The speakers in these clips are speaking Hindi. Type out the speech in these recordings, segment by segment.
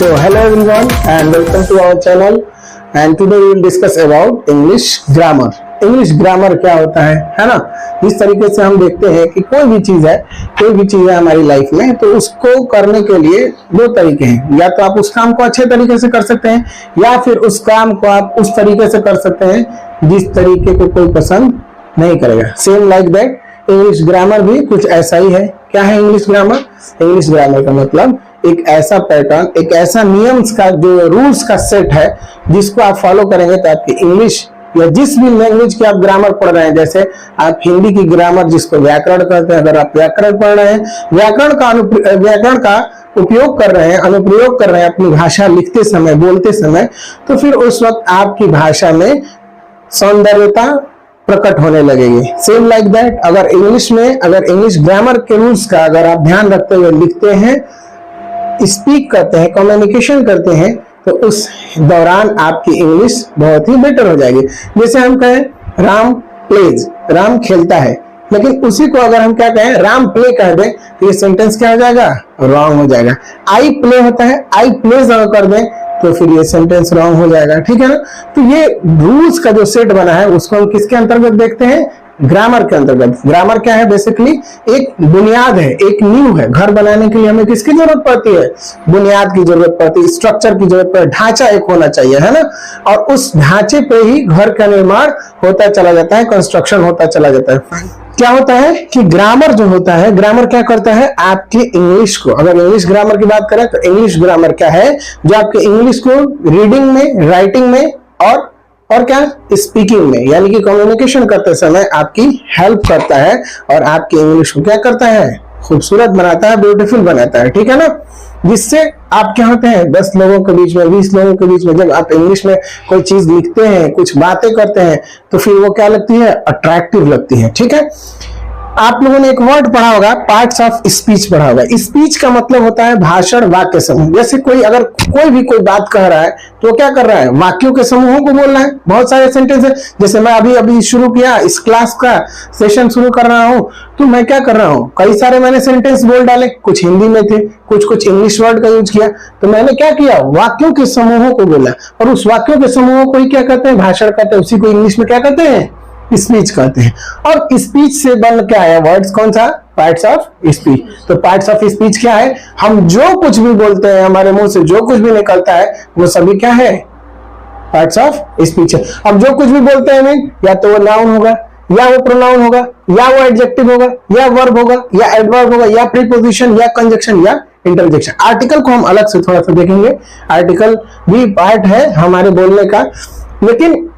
So hello everyone and welcome to our channel and today we will discuss about English grammar. English grammar क्या होता है ना। इस तरीके से हम देखते हैं कि कोई भी चीज है हमारी लाइफ में, तो उसको करने के लिए दो तरीके हैं। या तो आप उस काम को अच्छे तरीके से कर सकते हैं या फिर उस काम को आप उस तरीके से कर सकते हैं जिस तरीके को कोई पसंद नहीं करेगा। Same like that English grammar भी कुछ ऐसा ही है। क्या है इंग्लिश ग्रामर? इंग्लिश ग्रामर का मतलब एक ऐसा पैटर्न, एक ऐसा नियम्स का जो रूल्स का सेट है जिसको आप फॉलो करेंगे तो आपकी इंग्लिश या जिस भी लैंग्वेज की आप ग्रामर पढ़ रहे हैं, जैसे आप हिंदी की ग्रामर जिसको व्याकरण कहते हैं, अगर आप व्याकरण पढ़ रहे हैं, व्याकरण का उपयोग कर रहे हैं, अनुप्रयोग कर रहे हैं अपनी भाषा लिखते समय, बोलते समय, तो फिर उस वक्त आपकी भाषा में सौंदर्यता प्रकट होने लगेगी। सेम लाइक दैट अगर इंग्लिश ग्रामर के रूल्स का अगर आप ध्यान रखते हुए लिखते हैं, स्पीक करते हैं, कम्युनिकेशन करते हैं, तो उस दौरान आपकी इंग्लिश बहुत ही बेटर हो जाएगी। जैसे हम कहें राम प्लेज, राम खेलता है, लेकिन उसी को अगर हम क्या कहें राम प्ले कह दें तो ये सेंटेंस क्या हो जाएगा? रॉन्ग हो जाएगा। आई प्ले होता है, आई प्लेज अगर कर दें तो फिर ये सेंटेंस रॉन्ग हो जाएगा। ठीक है ना। तो ये रूल्स का जो सेट बना है उसको हम किसके अंतर्गत देखते हैं? ग्रामर के अंतर्गत। ग्रामर क्या है? बेसिकली एक बुनियाद है, एक नींव है। घर बनाने के लिए हमें किसकी जरूरत पड़ती है? बुनियाद की जरूरत पड़ती है, स्ट्रक्चर की जरूरत पड़ती है, ढांचा एक होना चाहिए, है ना। और उस ढांचे पे ही घर का निर्माण होता चला जाता है, कंस्ट्रक्शन होता चला जाता है। क्या होता है कि ग्रामर जो होता है, ग्रामर क्या करता है? आपकी इंग्लिश को, अगर इंग्लिश ग्रामर की बात करें तो इंग्लिश ग्रामर क्या है? जो आपके इंग्लिश को रीडिंग में, राइटिंग में और क्या स्पीकिंग में, यानी कि कम्युनिकेशन करते समय आपकी हेल्प करता है और आपकी इंग्लिश को क्या करता है? खूबसूरत बनाता है, ब्यूटीफुल बनाता है। ठीक है ना। जिससे आप क्या होते हैं 10 लोगों के बीच में, 20 लोगों के बीच में जब आप इंग्लिश में कोई चीज लिखते हैं, कुछ बातें करते हैं, तो फिर वो क्या लगती है? अट्रैक्टिव लगती है। ठीक है। आप लोगों ने एक वर्ड पढ़ा होगा, पार्ट्स ऑफ स्पीच पढ़ा होगा। स्पीच का मतलब होता है भाषण, वाक्य समूह। जैसे कोई बात कह रहा है तो क्या कर रहा है? वाक्यों के समूहों को बोल रहा है। बहुत सारे सेंटेंस है। जैसे मैं अभी शुरू किया, इस क्लास का सेशन शुरू कर रहा हूं, तो मैं क्या कर रहा हूं? कई सारे मैंने सेंटेंस बोल डाले, कुछ हिंदी में थे, कुछ इंग्लिश वर्ड का यूज किया। तो मैंने क्या किया? वाक्यों के समूहों को बोला, और उस वाक्यों के समूहों को ही क्या कहते हैं? भाषण कहते हैं। उसी को इंग्लिश में क्या कहते हैं? स्पीच कहते हैं। और स्पीच से बन क्या है? वर्ड्स कौन सा? Parts of speech. तो पार्ट्स ऑफ स्पीच क्या है? हम जो कुछ भी बोलते हैं, हमारे मुंह से जो कुछ भी निकलता है, वो सभी क्या है? पार्ट्स ऑफ स्पीच है। अब जो कुछ भी बोलते हैं या तो वो नाउन होगा, या वो प्रोनाउन होगा, या वो एडजेक्टिव होगा, या वर्ब होगा, या एडवर्ब होगा, या प्रीपोजिशन, या कंजक्शन, या इंटरजेक्शन। आर्टिकल को हम अलग से थोड़ा सा देखेंगे। आर्टिकल भी पार्ट है हमारे बोलने का, लेकिन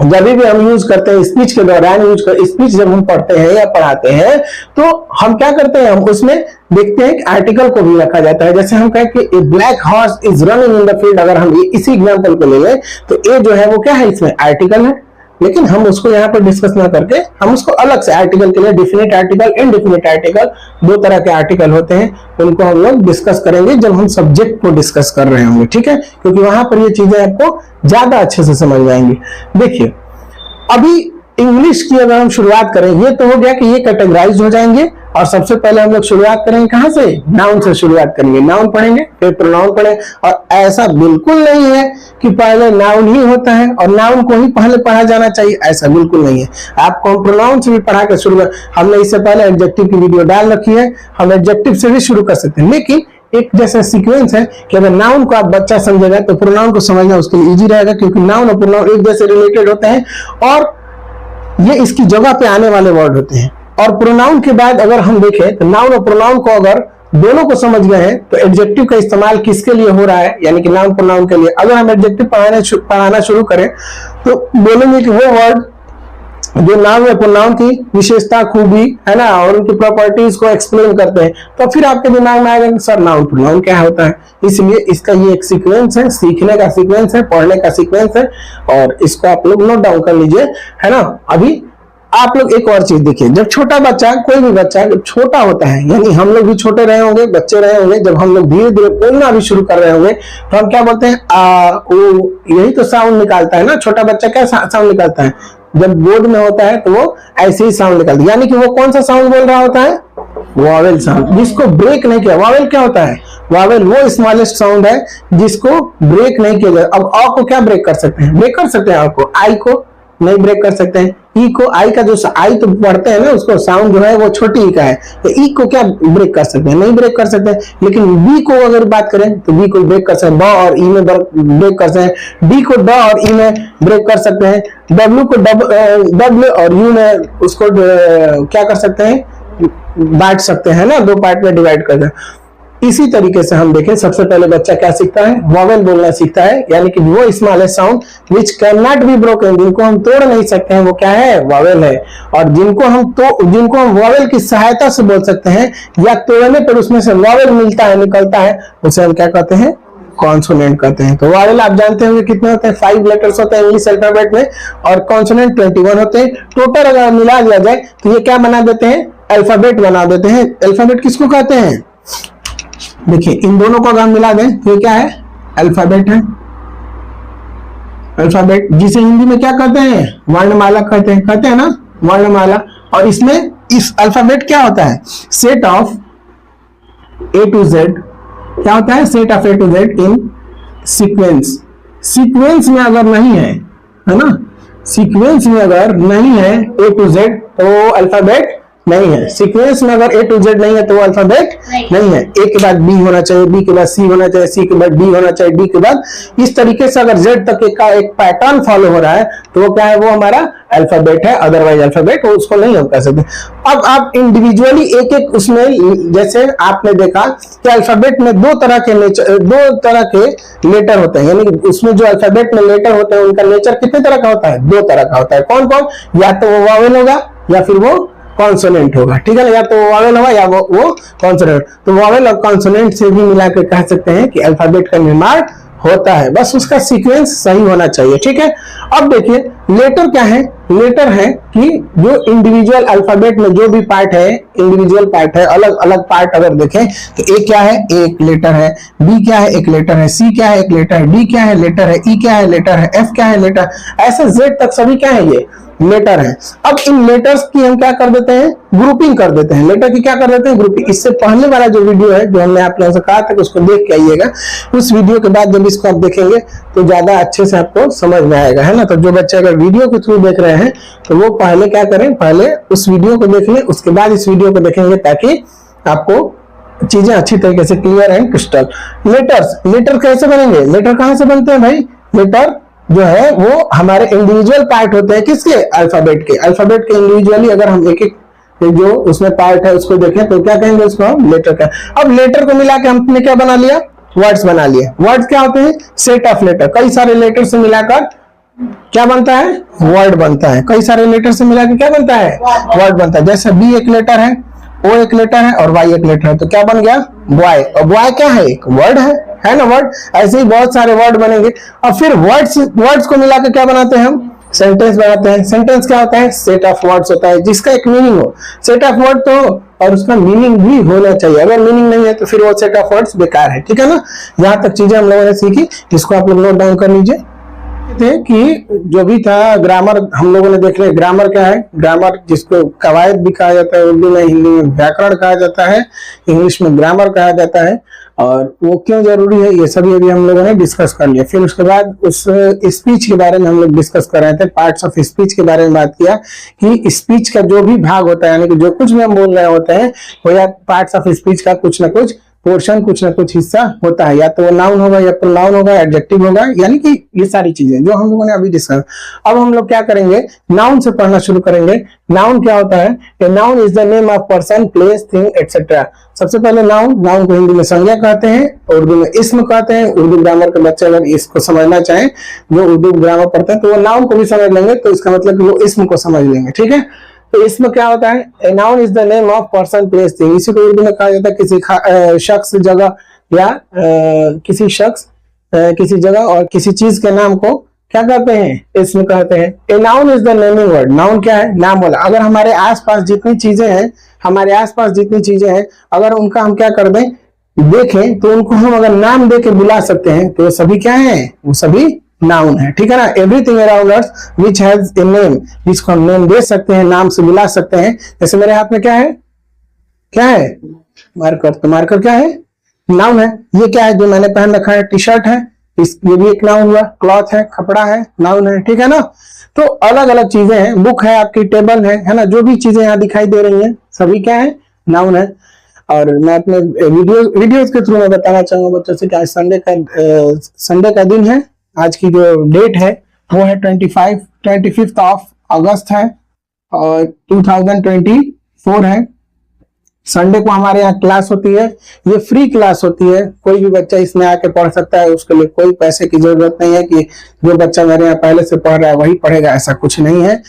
जब भी हम यूज करते हैं स्पीच के दौरान, स्पीच जब हम पढ़ते हैं या पढ़ाते हैं, तो हम क्या करते हैं? हम उसमें देखते हैं कि आर्टिकल को भी रखा जाता है। जैसे हम कहें कि a black horse is running in the field, अगर हम इसी एग्जांपल को ले लें तो ए जो है वो क्या है? इसमें आर्टिकल है, लेकिन हम उसको यहाँ पर डिस्कस ना करके हम उसको अलग से आर्टिकल के लिए डिफिनिट आर्टिकल, इनडिफिनिट आर्टिकल, दो तरह के आर्टिकल होते हैं, उनको हम लोग डिस्कस करेंगे जब हम सब्जेक्ट को डिस्कस कर रहे होंगे। ठीक है। क्योंकि वहां पर ये चीजें आपको ज्यादा अच्छे से समझ में आएंगी। देखिए, अभी इंग्लिश की अगर हम शुरुआत करें, ये तो हो गया कि ये कैटेगराइज हो जाएंगे, और सबसे पहले हम लोग शुरुआत करेंगे कहां से? नाउन से शुरुआत करेंगे। नाउन पढ़ेंगे, फिर प्रोनाउन पढ़ेंगे। और ऐसा बिल्कुल नहीं है कि पहले नाउन ही होता है और नाउन को ही पहले पढ़ा जाना चाहिए, ऐसा बिल्कुल नहीं है। आपको प्रोनाउन से भी पढ़ा के शुरू, हमने इससे पहले एडजेक्टिव की वीडियो डाल रखी है, हम एडजेक्टिव से भी शुरू कर सकते हैं। लेकिन एक जैसा सीक्वेंस है कि अगर नाउन को आप बच्चा समझेगा तो प्रोनाउन को समझना उसके लिए इजी रहेगा, क्योंकि नाउन और प्रोनाउन एक जैसे रिलेटेड होते हैं और ये इसकी जगह पे आने वाले वर्ड होते हैं। और प्रोनाउन के बाद अगर हम देखें तो नाउन और प्रोनाउन को अगर दोनों को समझ गए हैं तो एडजेक्टिव का इस्तेमाल किसके लिए हो रहा है? यानी कि नाउन प्रोनाउन के लिए। अगर हम एडजेक्टिव पढ़ाना शुरू करें तो बोलेंगे कि वो वर्ड जो नाउन या प्रोनाउन की विशेषता, खूबी है ना, और उनकी प्रॉपर्टीज को एक्सप्लेन करते हैं, तो फिर आपके दिमाग में आएगा कि सर नाउन प्रोनाउन क्या होता है। इसलिए इसका ये एक सीक्वेंस है, सीखने का सीक्वेंस है, पढ़ने का सीक्वेंस है, और इसको आप लोग नोट डाउन कर लीजिए, है ना। अभी आप लोग एक और चीज देखिए, जब छोटा बच्चा, कोई भी बच्चा जब छोटा होता है, यानी हम लोग भी छोटे रहे होंगे, बच्चे रहे होंगे, जब हम लोग धीरे धीरे बोलना भी शुरू कर रहे होंगे, तो हम क्या बोलते हैं? आ, ओ, यही तो साउंड निकालता है ना। छोटा बच्चा क्या साउंड निकालता है? जब बोर्ड में होता है तो वो ऐसे ही साउंड निकालता है, यानी कि वो कौन सा साउंड बोल रहा होता है? वॉवेल साउंड, जिसको ब्रेक नहीं किया। वॉवेल क्या होता है? वॉवेल वो स्मॉलेस्ट साउंड है जिसको ब्रेक नहीं किया जाए। अब अ को क्या ब्रेक कर सकते हैं? ब्रेक कर सकते हैं अ को, आई को नहीं ब्रेक कर सकते हैं। ई को, आई का जो आई तो पढ़ते हैं ना, उसको साउंड जो है वो छोटी ई का है, तो ई को क्या ब्रेक कर सकते हैं? नहीं ब्रेक कर सकते हैं। लेकिन बी को अगर बात करें तो बी को ब्रेक कर सकते हैं, ब और ई में ब्रेक कर सकते हैं। डी को ड और ई में ब्रेक कर सकते हैं। डब्ल्यू को डब्ल्यू और यू में उसको क्या कर सकते हैं? बांट सकते हैं ना, दो पार्ट में डिवाइड कर सकते हैं। इसी तरीके से हम देखें, सबसे पहले बच्चा क्या सीखता है? वॉवेल बोलना सीखता है, यानी कि वो smallest sound which can not be broken, जिनको हम तोड़ नहीं सकते हैं, वो क्या है? वॉवेल है। और जिनको हम वॉवेल की सहायता से बोल सकते हैं या तोड़ने पर उसमें से वॉवेल मिलता है, निकलता है, उसे हम क्या कहते हैं? कॉन्सोनेंट कहते हैं। तो वॉवेल आप जानते होंगे कितने होते हैं? 5 लेटर्स होते हैं इंग्लिश अल्फाबेट में, और कॉन्सोनेंट 21 होते हैं। टोटल अगर मिला दिया जाए तो ये क्या बना देते हैं? अल्फाबेट बना देते हैं। अल्फाबेट किसको कहते हैं? देखिए, इन दोनों को अगर मिला दें तो ये क्या है? अल्फाबेट है। अल्फाबेट जिसे हिंदी में क्या कहते हैं? वर्णमाला कहते हैं ना, वर्णमाला। और इसमें इस अल्फाबेट क्या होता है? Set of A to Z. क्या होता है? Set of A to Z in sequence. Sequence में अगर नहीं है ना, सीक्वेंस में अगर नहीं है ए टू जेड तो अल्फाबेट नहीं है। सीक्वेंस में अगर ए टू जेड नहीं है तो वो अल्फाबेट नहीं है। ए के बाद बी होना चाहिए, बी के बाद सी होना चाहिए, सी के बाद डी होना चाहिए, डी के बाद, इस तरीके से अगर जेड तक का एक पैटर्न फॉलो हो रहा है तो वो क्या है? वो हमारा अल्फाबेट है। अदरवाइज अल्फाबेट उसको नहीं हम कह सकते। अब आप इंडिविजुअली एक एक उसमें, जैसे आपने देखा कि अल्फाबेट में दो तरह के लेटर होते हैं, यानी कि उसमें जो अल्फाबेट में लेटर होते हैं उनका नेचर कितने तरह का होता है? 2 तरह का होता है। कौन कौन? या तो वो वॉवेल होगा या फिर वो कॉन्सोनेंट होगा, ठीक है ना, या तो वॉवेल होगा या वो कॉन्सोनेंट। तो वॉवेल और कॉन्सोनेंट से भी मिलाकर कह सकते हैं कि अल्फाबेट का निर्माण होता है, बस उसका सीक्वेंस सही होना चाहिए, ठीक है। अब देखिए लेटर क्या है? लेटर है कि जो इंडिविजुअल अल्फाबेट में जो भी पार्ट है, इंडिविजुअल पार्ट है, अलग अलग पार्ट अगर देखें तो ए क्या है? एक लेटर है। बी क्या है? एक लेटर है। सी क्या है? एक लेटर है। डी क्या है? लेटर है। ई क्या है? लेटर है। एफ क्या है? लेटर। ऐसे जेड तक सभी क्या है? ये लेटर है। अब इन लेटर्स की हम क्या कर देते हैं? ग्रुपिंग कर देते हैं। लेटर की क्या कर देते हैं? ग्रुपिंग। इससे पहले वाला जो वीडियो है जो हमने आप लोगों से कहा था कि उसको देख के आइएगा, उस वीडियो के बाद जब इसको आप देखेंगे तो ज्यादा अच्छे से आपको समझ में आएगा, है ना। तो जो बच्चे अगर वीडियो के थ्रू देख रहे हैं तो वो पहले क्या करें? पहले उस वीडियो को देख लें, उसके बाद इस वीडियो को देखेंगे ताकि आपको चीजें अच्छी तरीके से क्लियर एंड क्रिस्टल। लेटर कैसे बनेंगे? लेटर कहां से बनते हैं भाई? लेटर जो है वो हमारे इंडिविजुअल पार्ट होते हैं। किसके? अल्फाबेट के। अल्फाबेट के इंडिविजुअली अगर हम एक एक जो उसमें पार्ट है उसको देखें तो क्या कहेंगे? उसको हम लेटर का। अब लेटर को मिला के हमने क्या बना लिया? वर्ड्स बना लिए। वर्ड्स क्या होते हैं? Set of letter. कई सारे लेटर से मिलाकर क्या बनता है? वर्ड बनता है। कई सारे लेटर से मिलाकर क्या बनता है? वर्ड बनता है। जैसे बी एक लेटर है, ओ एक लेटर है और वाई एक लेटर है, तो क्या बन गया? बॉय। और बॉय क्या है? एक वर्ड है ना, वर्ड। ऐसे ही बहुत सारे वर्ड बनेंगे। और फिर वर्ड्स को मिलाकर क्या बनाते हैं हम? सेंटेंस बनाते हैं। सेंटेंस क्या होता है? सेट ऑफ वर्ड्स होता है जिसका एक मीनिंग हो। सेट ऑफ वर्ड तो हो और उसका मीनिंग भी होना चाहिए। अगर मीनिंग नहीं है तो फिर वो सेट ऑफ वर्ड्स बेकार है, ठीक है ना। यहाँ तक चीजें हम लोगों ने सीखी, इसको आप लोग नोट डाउन कर लीजिए। थे कि जो भी था ग्रामर हम लोगों ने देख लिया। ग्रामर क्या है? ग्रामर जिसको कवायद भी कहा जाता है, उर्दू में, हिंदी में व्याकरण कहा जाता है, इंग्लिश में ग्रामर कहा जाता है। और वो क्यों जरूरी है ये सभी अभी हम लोगों ने डिस्कस कर लिया। फिर उसके बाद उस स्पीच के बारे में हम लोग डिस्कस कर रहे थे, पार्ट्स ऑफ स्पीच के बारे में बात किया कि स्पीच का जो भी भाग होता है, यानी कि जो कुछ भी हम बोल रहे होते हैं वो या पार्ट्स ऑफ स्पीच का कुछ ना कुछ पोर्शन, कुछ ना कुछ हिस्सा होता है। या तो वो नाउन होगा या प्रोनाउन होगा, एडजेक्टिव होगा, यानी कि ये सारी चीजें जो हम लोगों ने अभी डिस्कस। अब हम लोग क्या करेंगे? नाउन से पढ़ना शुरू करेंगे। नाउन क्या होता है? A noun is the name of person, place, thing etcetera. सबसे पहले नाउन को हिंदी में संज्ञा कहते हैं, उर्दू में इस्म कहते हैं। उर्दू ग्रामर के बच्चे अगर इसको समझना चाहें, जो उर्दू ग्रामर पढ़ते हैं, तो वो नाउन को भी समझ लेंगे, तो इसका मतलब वो इस्म को समझ लेंगे, ठीक है। तो इसमें क्या होता है? A noun is the name of person, place, thing. इसी को उर्दू में कहा जाता है किसी शख्स, जगह, या किसी शख्स, किसी जगह और किसी चीज के नाम को क्या कहते हैं? इसमें कहते हैं। A noun is the naming word. Noun क्या है? नाम वाला। अगर हमारे आसपास जितनी चीजें हैं, अगर उनका हम क्या कर दें, देखें, तो उनको हम अगर नाम दे के बुला सकते हैं तो सभी क्या है? वो सभी नाउन है, ठीक है ना। Everything around us which has a name, जिसको हम नेम दे सकते हैं, नाम से बुला सकते हैं। जैसे मेरे हाथ में क्या है? क्या है? मार्कर। तो मार्कर क्या है? नाउन है। ये क्या है जो मैंने पहन रखा है? टी शर्ट है। ये भी एक नाउन हुआ। क्लॉथ है, कपड़ा है, नाउन है। ठीक है ना? तो अलग अलग चीजें हैं। बुक है आपकी, टेबल है ना? जो भी चीजें यहाँ दिखाई दे रही हैं सभी क्या है? नाउन है। और मैं अपने वीडियोस के थ्रू में बताना चाहूंगा बच्चों से कि आज संडे का दिन है। आज की जो डेट है वो है 25 ऑफ अगस्त है और 2024 है। संडे को हमारे यहाँ क्लास होती है। ये फ्री क्लास होती है। कोई भी बच्चा इसमें आके पढ़ सकता है। उसके लिए कोई पैसे की जरूरत नहीं है कि जो बच्चा मेरे यहाँ पहले से पढ़ रहा है वही पढ़ेगा, ऐसा कुछ नहीं है।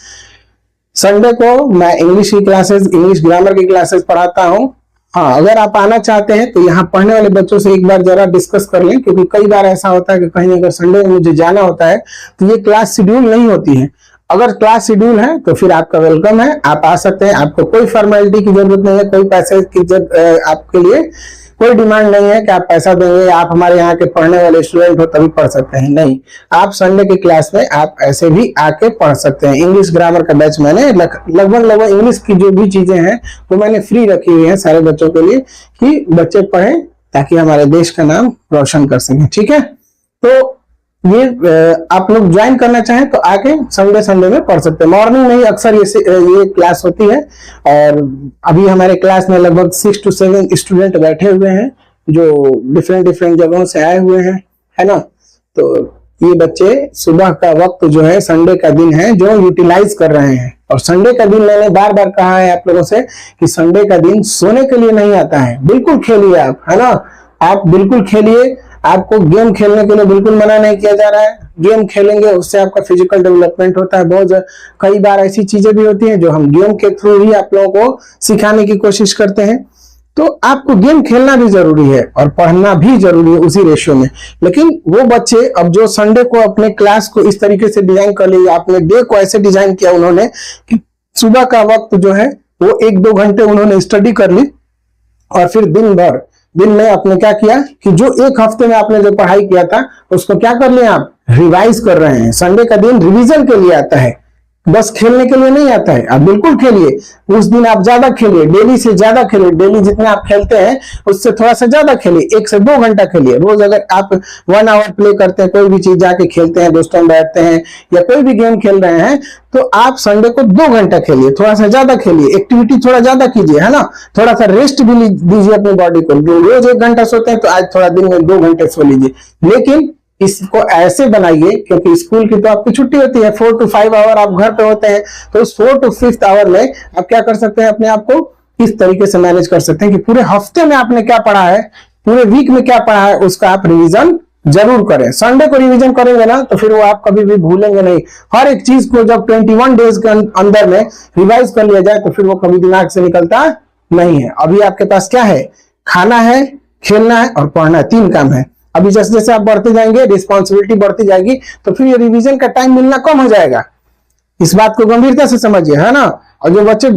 संडे को मैं इंग्लिश की क्लासेस, इंग्लिश ग्रामर की क्लासेस पढ़ाता हूँ। हाँ, अगर आप आना चाहते हैं तो यहाँ पढ़ने वाले बच्चों से एक बार जरा डिस्कस कर लें, क्योंकि कई बार ऐसा होता है कि कहीं अगर संडे में मुझे जाना होता है तो ये क्लास शेड्यूल नहीं होती है। अगर क्लास शेड्यूल है तो फिर आपका वेलकम है, आप आ सकते हैं। आपको कोई फॉर्मेलिटी की जरूरत नहीं है, कोई पैसे की आपके लिए कोई डिमांड नहीं है कि आप पैसा देंगे, आप हमारे यहाँ के पढ़ने वाले स्टूडेंट हो तभी पढ़ सकते हैं। नहीं, आप संडे की क्लास में आप ऐसे भी आके पढ़ सकते हैं। इंग्लिश ग्रामर का बैच मैंने लगभग इंग्लिश की जो भी चीजें हैं वो मैंने फ्री रखी हुई है सारे बच्चों के लिए कि बच्चे पढ़ें ताकि हमारे देश का नाम रोशन कर सकें। ठीक है? तो ये आप लोग ज्वाइन करना चाहें तो आके संडे में पढ़ सकते हैं। मॉर्निंग में ही अक्सर ये क्लास होती है और अभी हमारे क्लास में लगभग 6 to 7 स्टूडेंट बैठे हुए हैं जो डिफरेंट जगहों से आए हुए हैं, है ना? तो ये बच्चे सुबह का वक्त जो है संडे का दिन है जो यूटिलाइज कर रहे हैं। और संडे का दिन मैंने बार बार कहा है आप लोगों से कि संडे का दिन सोने के लिए नहीं आता है। बिल्कुल खेलिए आप, है ना? आप बिल्कुल खेलिए। आपको गेम खेलने के लिए बिल्कुल मना नहीं किया जा रहा है। गेम खेलेंगे उससे आपका फिजिकल डेवलपमेंट होता है। बहुत कई बार ऐसी चीजें भी होती हैं जो हम गेम के थ्रू ही आप लोगों को सिखाने की कोशिश करते हैं। तो आपको गेम खेलना भी जरूरी है और पढ़ना भी जरूरी है उसी रेशियो में। लेकिन वो बच्चे अब जो संडे को अपने क्लास को इस तरीके से डिजाइन कर लिया, अपने डे को ऐसे डिजाइन किया उन्होंने कि सुबह का वक्त जो है वो 1-2 घंटे उन्होंने स्टडी कर ली और फिर दिन में आपने क्या किया कि जो एक हफ्ते में आपने जो पढ़ाई किया था उसको क्या कर लिया? आप रिवाइज कर रहे हैं। संडे का दिन रिवीजन के लिए आता है, बस खेलने के लिए नहीं आता है। आप बिल्कुल खेलिए, उस दिन आप ज्यादा खेलिए, डेली से ज्यादा खेलिए। डेली जितने आप खेलते हैं उससे थोड़ा सा ज्यादा खेलिए, 1 से 2 घंटा खेलिए रोज। अगर आप 1 आवर प्ले करते हैं, कोई भी चीज जाके खेलते हैं, दोस्तों में बैठते हैं या कोई भी गेम खेल रहे हैं, तो आप संडे को 2 घंटा खेलिए, थोड़ा सा ज्यादा खेलिए, एक्टिविटी थोड़ा ज्यादा कीजिए, है ना? थोड़ा सा रेस्ट भी दीजिए अपनी बॉडी को। रोज 1 घंटा सोते हैं तो आज थोड़ा दिन में 2 घंटे सो लीजिए। लेकिन इसको ऐसे बनाइए, क्योंकि स्कूल की तो आपकी छुट्टी होती है, 4 to 5 आवर आप घर पे होते हैं, तो उस 4 to 5 आवर में आप क्या कर सकते हैं? अपने आप को इस तरीके से मैनेज कर सकते हैं कि पूरे हफ्ते में आपने क्या पढ़ा है, पूरे वीक में क्या पढ़ा है, उसका आप रिवीजन जरूर करें। संडे को रिवीजन करेंगे ना तो फिर वो आप कभी भी भूलेंगे नहीं। हर एक चीज को जब 21 डेज के अंदर में रिवाइज कर लिया जाए तो फिर वो कभी दिमाग से निकलता नहीं है। अभी आपके पास क्या है? खाना है, खेलना है और पढ़ना है, 3 काम है। अभी जैसे जैसे आप बढ़ते जाएंगे, रिस्पॉन्सिबिलिटी बढ़ती जाएगी, तो फिर ये रिवीजन का टाइम मिलना कम हो जाएगा। इस बात को गंभीरता से समझिए, है ना? और जो बच्चे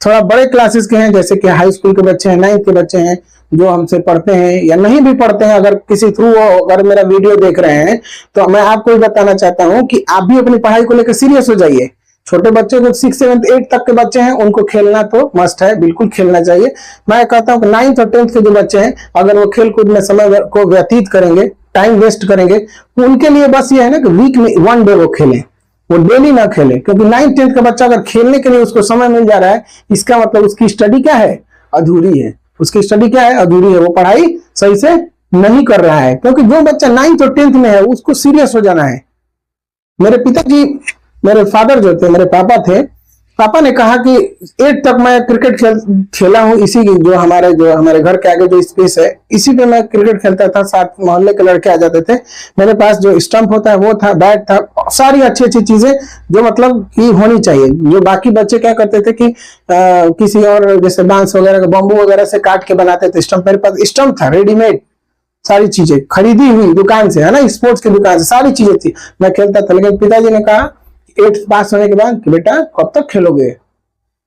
थोड़ा बड़े क्लासेस के हैं, जैसे कि हाई स्कूल के बच्चे हैं, 9th के बच्चे हैं, जो हमसे पढ़ते हैं या नहीं भी पढ़ते हैं, अगर किसी थ्रू अगर मेरा वीडियो देख रहे हैं, तो मैं आपको बताना चाहता हूं कि आप भी अपनी पढ़ाई को लेकर सीरियस हो जाइए। छोटे बच्चे जो 6, 7, 8 तक के बच्चे हैं उनको खेलना तो मस्ट है, बिल्कुल खेलना चाहिए। मैं कहता हूं कि 9th और 10th के जो बच्चे हैं अगर वो खेल कूद में समय को व्यतीत करेंगे, टाइम वेस्ट करेंगे, तो उनके लिए बस ये है ना कि वीक में 1 डे वो खेलें, वो डेली ना खेले। क्योंकि 9th 10th का बच्चा अगर खेलने के लिए उसको समय मिल जा रहा है, इसका मतलब उसकी स्टडी क्या है? अधूरी है। उसकी स्टडी क्या है? अधूरी है। वो पढ़ाई सही से नहीं कर रहा है। क्योंकि जो बच्चा 9th और 10th में है उसको सीरियस हो जाना है। मेरे पिताजी, मेरे फादर जो थे, मेरे पापा थे, पापा ने कहा कि 8 तक मैं क्रिकेट खेला हूँ। इसी की जो हमारे घर के आगे जो स्पेस है, इसी पे मैं क्रिकेट खेलता था। 7 मोहल्ले के लड़के आ जाते थे। मेरे पास जो स्टंप होता है वो था, बैट था, सारी अच्छी अच्छी चीजें जो मतलब कि होनी चाहिए। जो बाकी बच्चे क्या करते थे कि किसी और जैसे बांस वगैरह, बम्बू वगैरह से काट के बनाते थे स्टंप। मेरे पास स्टंप था रेडीमेड, सारी चीजें खरीदी हुई दुकान से, है ना? स्पोर्ट्स की दुकान से सारी चीजें थी, मैं खेलता था। लेकिन पिताजी ने कहा 8th पास होने के बाद कि बेटा कब तक खेलोगे,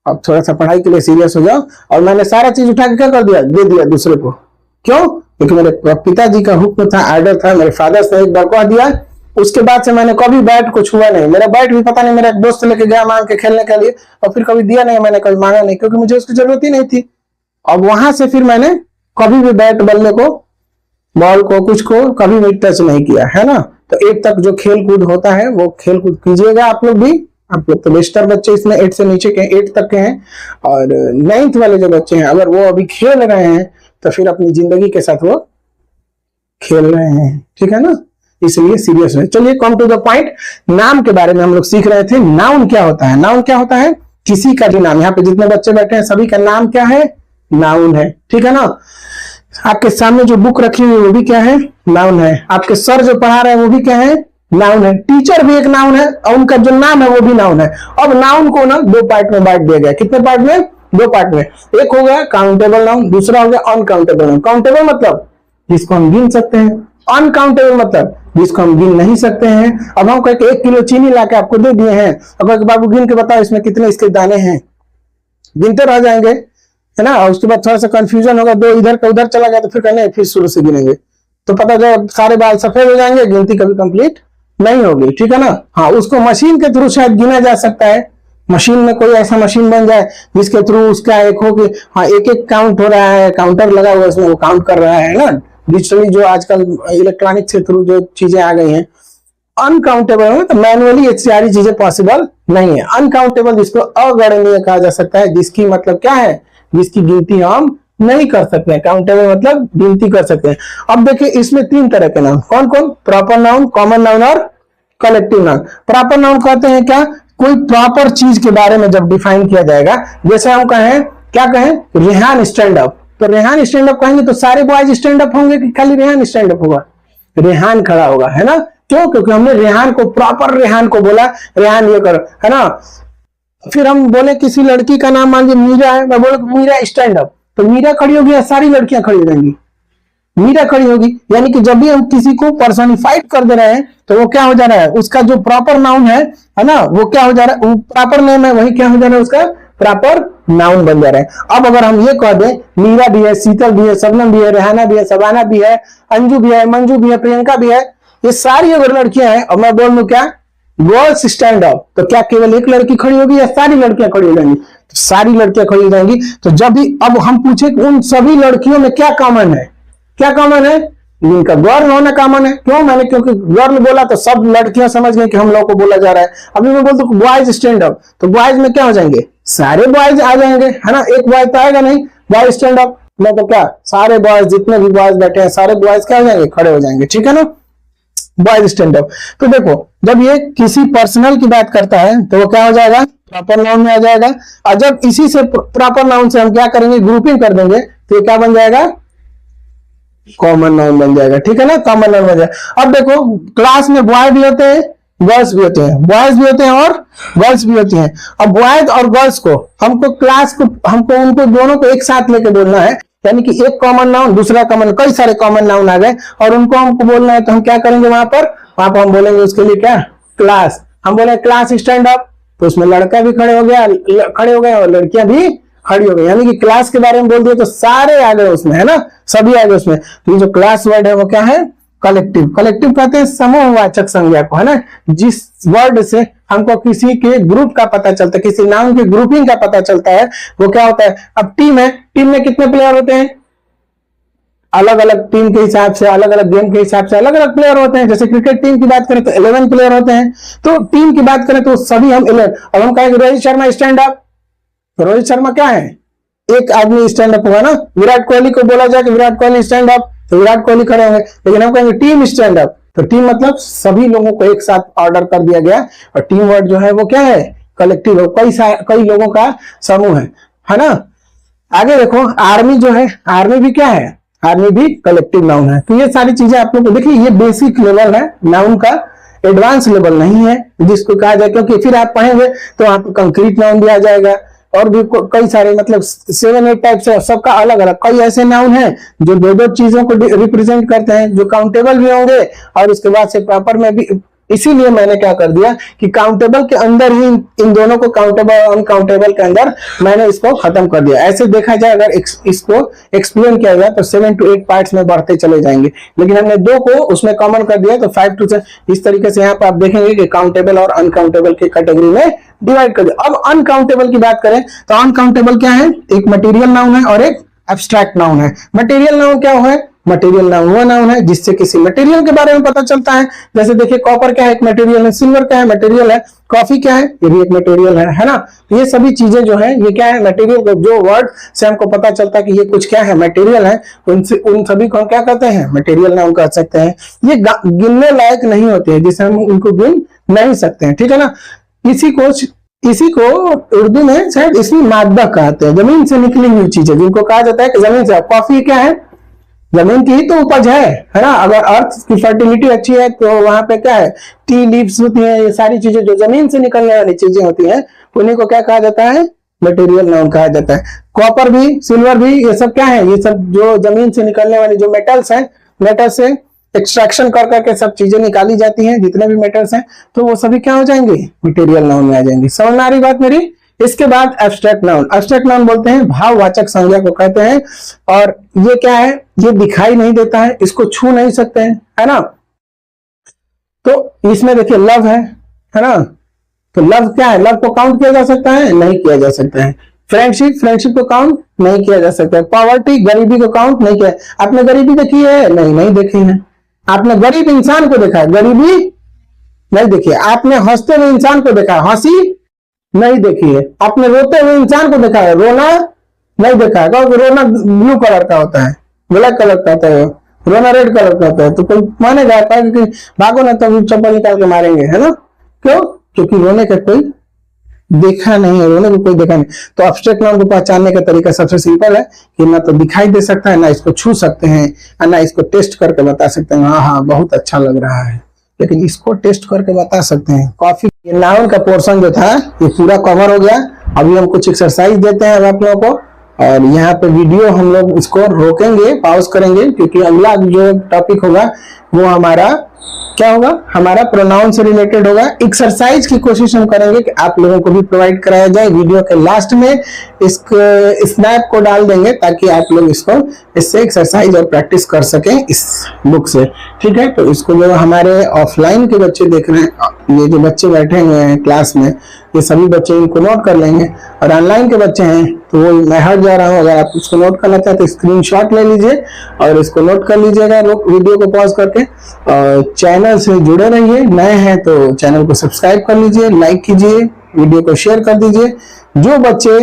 अब थोड़ा सा पढ़ाई के लिए सीरियस हो जाओ। और मैंने सारा चीज उठा के क्या कर दिया? दे दिया दूसरे को। क्यों? क्योंकि मेरे पिताजी का हुक्म था, आर्डर था, मेरे फादर से एक बार कह दिया। उसके बाद से मैंने कभी बैट को छुआ नहीं। मेरा बैट भी पता नहीं मेरा एक दोस्त लेके गया मांग के खेलने के लिए, और फिर कभी दिया नहीं, मैंने कभी मांगा नहीं, क्योंकि मुझे उसकी जरूरत ही नहीं थी। अब वहां से फिर मैंने कभी भी बैट बल्ले को, बॉल को, कुछ को कभी भी टच नहीं किया, है ना। तो 8 तक जो खेल कूद होता है वो खेल कूद कीजिएगा आप लोग भी। आप लोग तो बेस्टर बच्चे इसमें 8 से नीचे के, 8 तक के हैं, और 9th वाले जो बच्चे हैं अगर वो अभी खेल रहे हैं तो फिर अपनी जिंदगी के साथ वो खेल रहे हैं, ठीक है ना, इसलिए सीरियस है। चलिए कम टू द पॉइंट। नाम के बारे में हम लोग सीख रहे थे। नाउन क्या होता है? नाउन क्या होता है? किसी का भी नाम। यहाँ पे जितने बच्चे बैठे हैं सभी का नाम क्या है? नाउन है, ठीक है ना। आपके सामने जो बुक रखी हुई है वो भी क्या है? नाउन है। आपके सर जो पढ़ा रहे हैं वो भी क्या है? नाउन है। टीचर भी एक नाउन है और उनका जो नाम है वो भी नाउन है। अब नाउन को ना 2 पार्ट में बांट दिया गया। कितने पार्ट में? 2 पार्ट में। एक हो गया काउंटेबल नाउन, दूसरा हो गया अनकाउंटेबल नाउन। काउंटेबल मतलब जिसको हम गिन सकते हैं, अनकाउंटेबल मतलब जिसको हम गिन नहीं सकते हैं। अब हम कहें 1 किलो चीनी लाके आपको दे दिए हैं, अब बाबू गिन के बताओ इसमें कितने इसके दाने हैं, गिनते रह जाएंगे, है ना। और उसके बाद थोड़ा सा कंफ्यूजन होगा, 2 इधर का उधर चला गया तो फिर कहने फिर शुरू से गिनेंगे, तो पता चला सारे बाल सफेद हो जाएंगे, गिनती कभी कंप्लीट नहीं होगी, ठीक है ना। हाँ, उसको मशीन के थ्रू शायद गिना जा सकता है। मशीन में कोई ऐसा मशीन बन जाए जिसके थ्रू उसका एक हो कि हाँ एक काउंट हो रहा है, काउंटर लगा हुआ है उसमें, वो काउंट कर रहा है ना। डिजिटली जो आजकल इलेक्ट्रॉनिक के थ्रू जो चीजें आ गई हैं। अनकाउंटेबल है तो मैनुअली ये सारी चीजें पॉसिबल नहीं है। अनकाउंटेबल जिसको अगणनीय कहा जा सकता है, जिसकी मतलब क्या है? जिसकी गिनती हम नहीं कर सकते हैं। काउंटेबल मतलब गिनती कर सकते हैं। अब देखिए इसमें 3 तरह के नाउन, कौन कौन? प्रॉपर नाउन, कॉमन नाउन और कलेक्टिव नाउन। प्रॉपर नाउन कहते हैं क्या? कोई प्रॉपर चीज के बारे में जब डिफाइन किया जाएगा, जैसे हम कहें, क्या कहें? रेहान स्टैंड अप, तो रेहान स्टैंड अप कहेंगे तो सारे बॉयज स्टैंड अप होंगे कि खाली रेहान स्टैंड अप होगा? रेहान खड़ा होगा, है ना। क्यों? क्योंकि हमने रेहान को, प्रॉपर रेहान को बोला, रेहान ये करो, है ना। फिर हम बोले किसी लड़की का नाम मान लीजिए मीरा है, मैं बोले मीरा स्टैंड अप, तो मीरा खड़ी होगी या सारी लड़कियां खड़ी हो जाएंगी? मीरा खड़ी होगी। यानी कि जब भी हम किसी को पर्सनिफाइड कर दे रहे हैं तो वो क्या हो जा रहा है? उसका जो प्रॉपर नाउन है ना, वो क्या हो जा रहा है? प्रॉपर नेम है, वही क्या हो जा रहा है? उसका प्रॉपर नाउन बन जा रहा है। अब अगर हम ये कह दें मीरा भी है, शीतल भी है, शबनम भी है, रेहाना भी है, शबाना भी है, अंजू भी है, मंजू भी है, प्रियंका भी है, ये सारी अगर लड़कियां हैं और मैं बोल दूं क्या? गर्ल्स स्टैंड अप, तो क्या केवल एक लड़की खड़ी होगी या सारी लड़कियां खड़ी हो जाएंगी? तो सारी लड़कियां खड़ी हो जाएंगी। तो जब भी अब हम पूछे कि उन सभी लड़कियों में क्या कॉमन है, क्या कॉमन है? इनका गर्ल होना कॉमन है। क्यों? मैंने क्योंकि गर्ल बोला तो सब लड़कियां समझ गए कि हम लोग को बोला जा रहा है। अभी मैं बोलता हूँ बॉयज स्टैंड अप, तो बॉयज में क्या हो जाएंगे? सारे बॉयज आ जाएंगे, है ना। एक बॉय तो आएगा नहीं। बॉयज स्टैंड अप में तो क्या सारे बॉयज, जितने भी बॉयज बैठे हैं सारे बॉयज क्या हो जाएंगे? खड़े हो जाएंगे, ठीक है ना। Boys stand up. तो देखो जब ये किसी पर्सनल की बात करता है तो वो क्या हो जाएगा? प्रॉपर नाउन में आ जाएगा। और जब इसी से प्रॉपर नाउन से हम क्या करेंगे? ग्रुपिंग कर देंगे, तो ये क्या बन जाएगा? कॉमन नाउन बन जाएगा, ठीक है ना। कॉमन नाउन बन जाएगा। अब देखो क्लास में बॉय भी होते हैं, गर्ल्स भी होते हैं, बॉयज भी होते हैं और गर्ल्स भी होती हैं। अब बॉयज और गर्ल्स को हमको क्लास को, हमको उनको दोनों को एक साथ लेके बोलना है। यानी कि एक कॉमन नाउन, दूसरा कॉमन, कई सारे कॉमन नाउन आ गए और उनको हमको बोलना है, तो हम क्या करेंगे? वहां पर हम बोलेंगे उसके लिए क्या? क्लास। हम बोले क्लास स्टैंड अप, तो उसमें लड़का भी खड़े हो गए और लड़कियां भी खड़ी हो गई। यानी कि क्लास के बारे में बोल दिया तो सारे आ गए उसमें, है ना, सभी आ गए उसमें। तो ये जो क्लास वर्ड है वो क्या है? कलेक्टिव। कलेक्टिव कहते हैं समूहवाचक संज्ञा को, है ना। जिस वर्ड से हमको किसी के ग्रुप का पता चलता है, किसी नाउन के ग्रुपिंग का पता चलता है, वो क्या होता है? अब टीम है, टीम में कितने प्लेयर होते हैं? अलग अलग टीम के हिसाब से, अलग अलग गेम के हिसाब से अलग अलग प्लेयर होते हैं। जैसे क्रिकेट टीम की बात करें तो 11 प्लेयर होते हैं। तो टीम की बात करें तो सभी हम 11। अब हम कहेंगे रोहित शर्मा स्टैंड अप, तो रोहित शर्मा क्या है? एक आदमी स्टैंड अप होगा ना। विराट कोहली को बोला जाए कि विराट कोहली स्टैंड अप, तो विराट कोहली खड़े होंगे। लेकिन हम कहेंगे टीम स्टैंड अप, तो टीम मतलब सभी लोगों को एक साथ ऑर्डर कर दिया गया। और टीम वर्ड जो है वो क्या है? कलेक्टिव है, कई लोगों का समूह है ना। आगे देखो आर्मी जो है, आर्मी भी क्या है? आर्मी भी कलेक्टिव नाउन है। तो ये सारी चीजें आप लोग को देखिए, ये बेसिक लेवल है नाउन का, एडवांस लेवल नहीं है जिसको कहा जाए। क्योंकि फिर आप पढ़ेंगे तो वहां पर कंक्रीट नाउन भी आ जाएगा और भी कई सारे, मतलब 7-8 टाइप से, सबका अलग अलग। कई ऐसे नाउन हैं जो 2-2 चीजों को रिप्रेजेंट करते हैं, जो काउंटेबल भी होंगे और उसके बाद से प्रॉपर में भी। इसीलिए मैंने क्या कर दिया कि काउंटेबल के अंदर ही इन दोनों को, काउंटेबल और अनकाउंटेबल के अंदर मैंने इसको खत्म कर दिया। ऐसे देखा जाए अगर इसको एक्सप्लेन किया जाए तो 7 to 8 पार्ट्स में बढ़ते चले जाएंगे, लेकिन हमने 2 को उसमें कॉमन कर दिया तो 5 to 7। इस तरीके से यहाँ पर आप देखेंगे कि काउंटेबल और अनकाउंटेबल की कैटेगरी में डिवाइड कर दिया। अब अनकाउंटेबल की बात करें तो अनकाउंटेबल क्या है? एक मटेरियल नाउन है और एक एब्स्ट्रैक्ट नाउन है। मटेरियल नाउन क्या है? मटेरियल नाउन वो नाउन है जिससे किसी मटेरियल के बारे में पता चलता है। जैसे देखिए कॉपर क्या है? एक मटेरियल है। सिल्वर क्या है? मटेरियल है। कॉफी क्या है? ये भी एक मटेरियल है ना। तो ये सभी चीजें जो है ये क्या है? मटेरियल। जो वर्ड से हमको पता चलता है कि ये कुछ क्या है? मटेरियल है, उनसे उन सभी को हम क्या कहते हैं? मटेरियल नाउन कह सकते हैं। ये गिनने लायक नहीं होते हैं, जिसे हम उनको गिन नहीं सकते हैं, ठीक है ना। इसी को उर्दू में शायद इसमें मादा कहते हैं, जमीन से निकली हुई चीजें जिनको कहा जाता है कि जमीन से। कॉफी क्या है? जमीन की ही तो उपज है ना। अगर अर्थ की फर्टिलिटी अच्छी है तो वहां पे क्या है? टी लीव्स होती हैं, ये सारी चीजें जो जमीन से निकलने वाली चीजें होती हैं उन्हीं को क्या कहा जाता है? मटेरियल नाउन कहा जाता है। कॉपर भी, सिल्वर भी, ये सब क्या है? ये सब जो जमीन से निकलने वाली जो मेटल्स हैं, मेटल से एक्सट्रैक्शन कर करके सब चीजें निकाली जाती हैं, जितने भी मेटल्स हैं, तो वो सभी क्या हो जाएंगे? मटेरियल नाउन में आ जाएंगे। समझ में आ रही बात मेरी? इसके बाद एब्स्ट्रैक्ट नाउन। एब्स्ट्रैक्ट नाउन बोलते हैं भाववाचक संज्ञा को कहते हैं, और ये क्या है? ये दिखाई नहीं देता है, इसको छू नहीं सकते हैं, है ना। तो इसमें देखिए लव है ना। तो लव क्या है? लव को काउंट किया जा सकता है? नहीं किया जा सकता है। फ्रेंडशिप को काउंट नहीं किया जा सकता है। पॉवर्टी, गरीबी को काउंट नहीं किया। आपने गरीबी देखी है? नहीं देखी है। आपने गरीब इंसान को देखा है? गरीबी नहीं देखी है। आपने हंसते हुए इंसान को देखा है? हंसी नहीं देखी है। आपने रोते हुए इंसान को देखा है? रोना नहीं देखा है। क्योंकि रोना ब्लू कलर का होता है, ब्लैक कलर का होता है, रोना रेड कलर का होता है। तो कोई मानेगा क्योंकि भागो ना तो चप्पल निकाल के मारेंगे, है ना। क्यों? क्योंकि रोने का कोई देखा नहीं है, रोने को कोई देखा नहीं। तो एब्स्ट्रैक्ट नाउन को पहचानने का तरीका सबसे सिंपल है कि ना तो दिखाई दे सकता है, ना इसको छू सकते हैं, और ना इसको टेस्ट करके बता सकते हैं हाँ बहुत अच्छा लग रहा है, लेकिन इसको टेस्ट करके बता सकते हैं। कॉफी, ये नाउन का पोर्शन जो था ये पूरा कवर हो गया। अभी हम कुछ एक्सरसाइज देते हैं आप लोगों को, और यहाँ पे वीडियो हम लोग इसको रोकेंगे, पॉज करेंगे, क्योंकि अगला जो टॉपिक होगा वो हमारा क्या होगा? हमारा प्रोनाउन से रिलेटेड होगा। एक्सरसाइज की कोशिश हम करेंगे कि आप लोगों को भी प्रोवाइड कराया जाए। वीडियो के लास्ट में इसको स्नैप को डाल देंगे ताकि आप लोग इससे एक्सरसाइज और प्रैक्टिस कर सकें इस बुक से, ठीक है। तो इसको जो हमारे ऑफलाइन के बच्चे देख रहे हैं, ये जो बच्चे बैठे हुए हैं क्लास में, ये सभी बच्चे इनको नोट कर लेंगे, और ऑनलाइन के बच्चे हैं तो वो मैं हट जा रहा हूँ। अगर आप इसको नोट करना चाहते तो स्क्रीनशॉट ले लीजिए और इसको नोट कर लीजिएगा वीडियो को पॉज करके। और चैनल से जुड़े रहिए, नए हैं तो चैनल को सब्सक्राइब कर लीजिए, लाइक कीजिए, वीडियो को शेयर कर दीजिए। जो बच्चे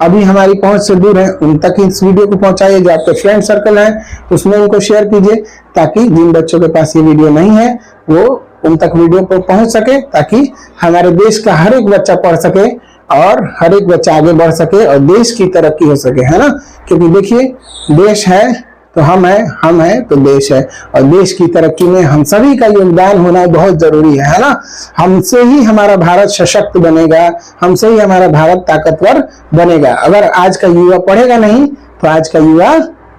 अभी हमारी पहुंच से दूर हैं उन तक इस वीडियो को पहुंचाइए। जो आपके फ्रेंड सर्कल है उसमें उनको शेयर कीजिए, ताकि जिन बच्चों के पास ये वीडियो नहीं है वो उन तक वीडियो को पहुंच सके, ताकि हमारे देश का हर एक बच्चा पढ़ सके और हर एक बच्चा आगे बढ़ सके और देश की तरक्की हो सके, है ना। क्योंकि देखिए देश है तो हम है तो देश है, और देश की तरक्की में हम सभी का योगदान होना बहुत जरूरी है ना। हमसे ही हमारा भारत सशक्त बनेगा, हमसे ही हमारा भारत ताकतवर बनेगा। अगर आज का युवा पढ़ेगा नहीं तो आज का युवा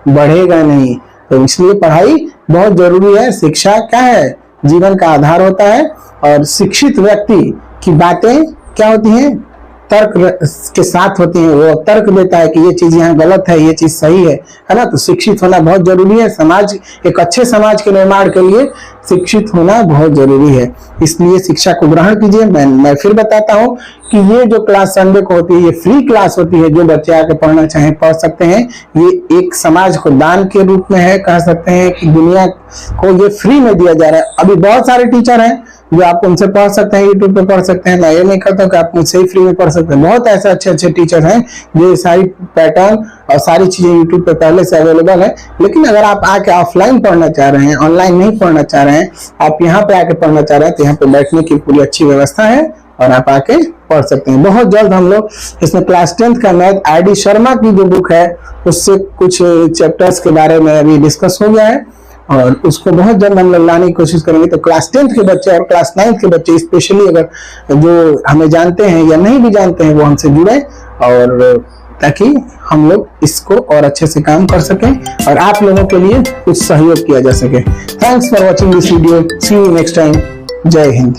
बढ़ेगा नहीं। तो इसलिए पढ़ाई बहुत जरूरी है। शिक्षा क्या है? जीवन का आधार होता है, और शिक्षित व्यक्ति की बातें क्या होती हैं? तर्क के साथ होती हैं। वो तर्क देता है कि ये चीज यहाँ गलत है, ये चीज सही है ना। तो शिक्षित होना बहुत जरूरी है। समाज, एक अच्छे समाज के निर्माण के लिए शिक्षित होना बहुत जरूरी है। इसलिए शिक्षा को ग्रहण कीजिए। मैं फिर बताता हूँ कि ये जो क्लास संडे को होती है ये फ्री क्लास होती है। जो बच्चे आके पढ़ना चाहें पढ़ सकते हैं। ये एक समाज को दान के रूप में है, कह सकते हैं कि दुनिया को ये फ्री में दिया जा रहा है। अभी बहुत सारे टीचर हैं जो आप उनसे पढ़ सकते हैं, यूट्यूब पे पढ़ सकते हैं। मैं ये नहीं कहता कि आप मुझसे ही फ्री में पढ़ सकते हैं। बहुत ऐसे अच्छे टीचर हैं जो सारी पैटर्न और सारी चीजें यूट्यूब पे पहले से अवेलेबल है। लेकिन अगर आप आके ऑफलाइन पढ़ना चाह रहे हैं, ऑनलाइन नहीं पढ़ना चाह रहे हैं, आप यहाँ पे आके पढ़ना चाह रहे हैं, तो यहाँ पे बैठने की पूरी अच्छी व्यवस्था है और आप आके पढ़ सकते हैं। बहुत जल्द हम लोग इसमें क्लास 10th का मैथ ID शर्मा की जो बुक है उससे कुछ चैप्टर्स के बारे में अभी डिस्कस हो गया है, और उसको बहुत जल्द हम लोग लाने की कोशिश करेंगे। तो क्लास 10th के बच्चे और क्लास 9th के बच्चे स्पेशली अगर जो हमें जानते हैं या नहीं भी जानते हैं वो हमसे जुड़े, और ताकि हम लोग इसको और अच्छे से काम कर सकें और आप लोगों के लिए कुछ सहयोग किया जा सके। Thanks for watching this video. See you next time. जय हिंद।